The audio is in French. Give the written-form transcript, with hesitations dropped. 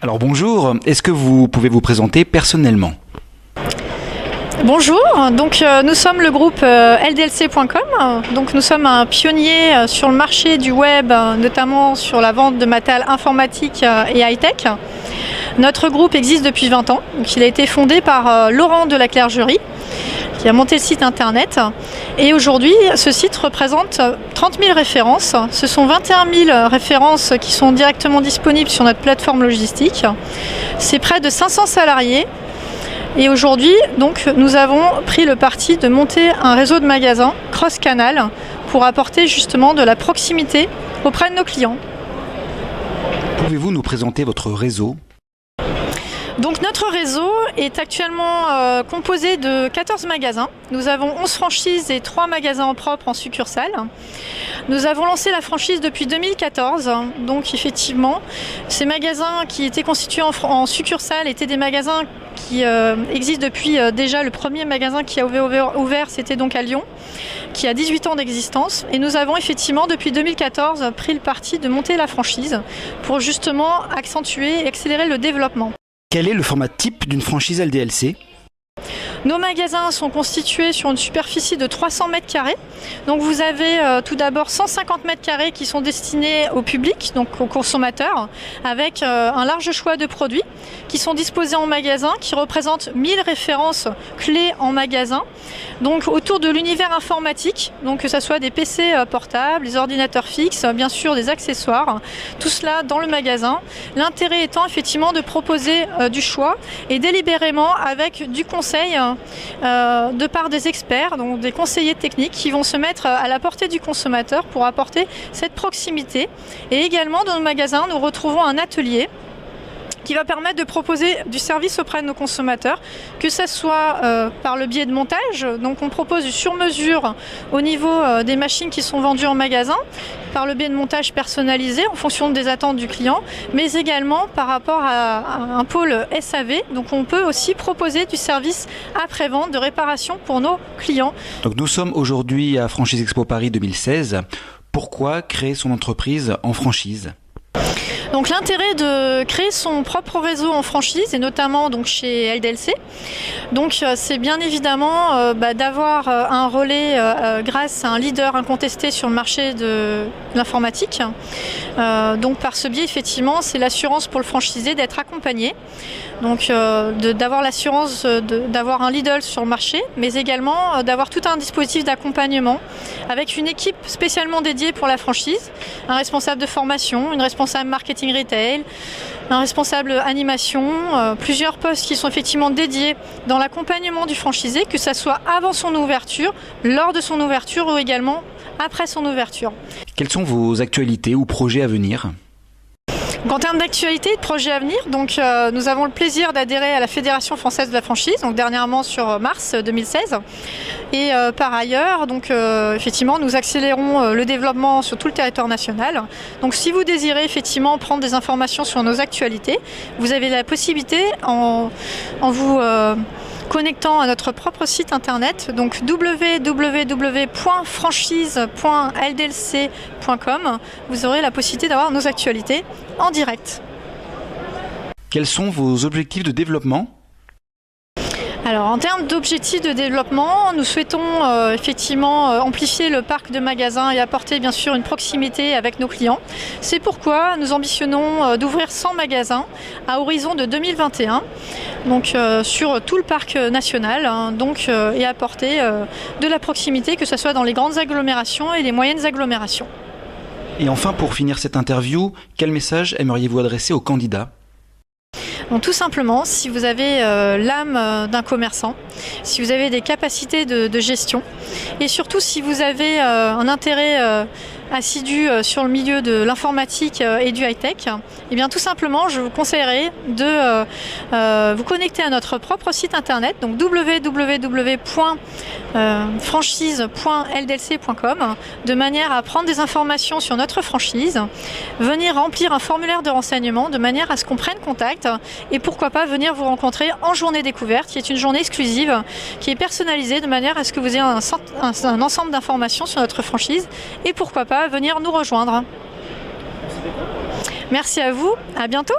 Alors bonjour, est-ce que vous pouvez vous présenter personnellement? Bonjour, donc nous sommes le groupe ldlc.com. Donc nous sommes un pionnier sur le marché du web, notamment sur la vente de matériel informatique et high-tech. Notre groupe existe depuis 20 ans. Donc il a été fondé par Laurent de la Clergerie, qui a monté le site internet. Et aujourd'hui, ce site représente 30 000 références. Ce sont 21 000 références qui sont directement disponibles sur notre plateforme logistique. C'est près de 500 salariés. Et aujourd'hui, donc, nous avons pris le parti de monter un réseau de magasins cross-canal pour apporter justement de la proximité auprès de nos clients. Pouvez-vous nous présenter votre réseau? Donc notre réseau est actuellement composé de 14 magasins. Nous avons 11 franchises et 3 magasins en propre en succursale. Nous avons lancé la franchise depuis 2014. Donc effectivement, ces magasins qui étaient constitués en succursale étaient des magasins qui existent depuis déjà. Le premier magasin qui a ouvert, c'était donc à Lyon, qui a 18 ans d'existence. Et nous avons effectivement depuis 2014 pris le parti de monter la franchise pour justement accentuer et accélérer le développement. Quel est le format type d'une franchise LDLC? Nos magasins sont constitués sur une superficie de 300 m². Donc vous avez tout d'abord 150 m² qui sont destinés au public, donc aux consommateurs, avec un large choix de produits qui sont disposés en magasin, qui représentent 1000 références clés en magasin. Donc autour de l'univers informatique, donc que ce soit des PC portables, des ordinateurs fixes, bien sûr des accessoires, tout cela dans le magasin. L'intérêt étant effectivement de proposer du choix et délibérément avec du conseil de part des experts, donc des conseillers techniques qui vont se mettre à la portée du consommateur pour apporter cette proximité. Et également dans nos magasins, nous retrouvons un atelier qui va permettre de proposer du service auprès de nos consommateurs, que ce soit par le biais de montage. Donc on propose du sur-mesure au niveau des machines qui sont vendues en magasin, par le biais de montage personnalisé en fonction des attentes du client, mais également par rapport à un pôle SAV. Donc on peut aussi proposer du service après-vente de réparation pour nos clients. Donc nous sommes aujourd'hui à Franchise Expo Paris 2016. Pourquoi créer son entreprise en franchise? Donc l'intérêt de créer son propre réseau en franchise, et notamment donc chez LDLC, donc c'est bien évidemment d'avoir un relais grâce à un leader incontesté sur le marché de l'informatique. Donc par ce biais, effectivement, c'est l'assurance pour le franchisé d'être accompagné, donc d'avoir l'assurance d'avoir un leader sur le marché, mais également d'avoir tout un dispositif d'accompagnement avec une équipe spécialement dédiée pour la franchise, un responsable de formation, une responsable marketing retail, un responsable animation, plusieurs postes qui sont effectivement dédiés dans l'accompagnement du franchisé, que ce soit avant son ouverture, lors de son ouverture ou également après son ouverture. Quelles sont vos actualités ou projets à venir? Donc, en termes d'actualité et de projets à venir, donc, nous avons le plaisir d'adhérer à la Fédération française de la franchise, donc dernièrement sur mars 2016. Et par ailleurs, donc, effectivement, nous accélérons le développement sur tout le territoire national. Donc si vous désirez effectivement prendre des informations sur nos actualités, vous avez la possibilité en vous connectant à notre propre site internet, donc www.franchise.ldlc.com, vous aurez la possibilité d'avoir nos actualités en direct. Quels sont vos objectifs de développement? Alors en termes d'objectifs de développement, nous souhaitons effectivement amplifier le parc de magasins et apporter bien sûr une proximité avec nos clients. C'est pourquoi nous ambitionnons d'ouvrir 100 magasins à horizon de 2021, donc sur tout le parc national, hein, donc, et apporter de la proximité, que ce soit dans les grandes agglomérations et les moyennes agglomérations. Et enfin, pour finir cette interview, quel message aimeriez-vous adresser aux candidats? Donc, tout simplement, si vous avez l'âme d'un commerçant, si vous avez des capacités de gestion et surtout si vous avez un intérêt assidu sur le milieu de l'informatique et du high-tech, et bien tout simplement je vous conseillerais de vous connecter à notre propre site internet, donc www.franchise.ldlc.com, de manière à prendre des informations sur notre franchise, venir remplir un formulaire de renseignement de manière à ce qu'on prenne contact et pourquoi pas venir vous rencontrer en journée découverte, qui est une journée exclusive, qui est personnalisée de manière à ce que vous ayez un ensemble d'informations sur notre franchise et pourquoi pas venir nous rejoindre. Merci à vous, à bientôt.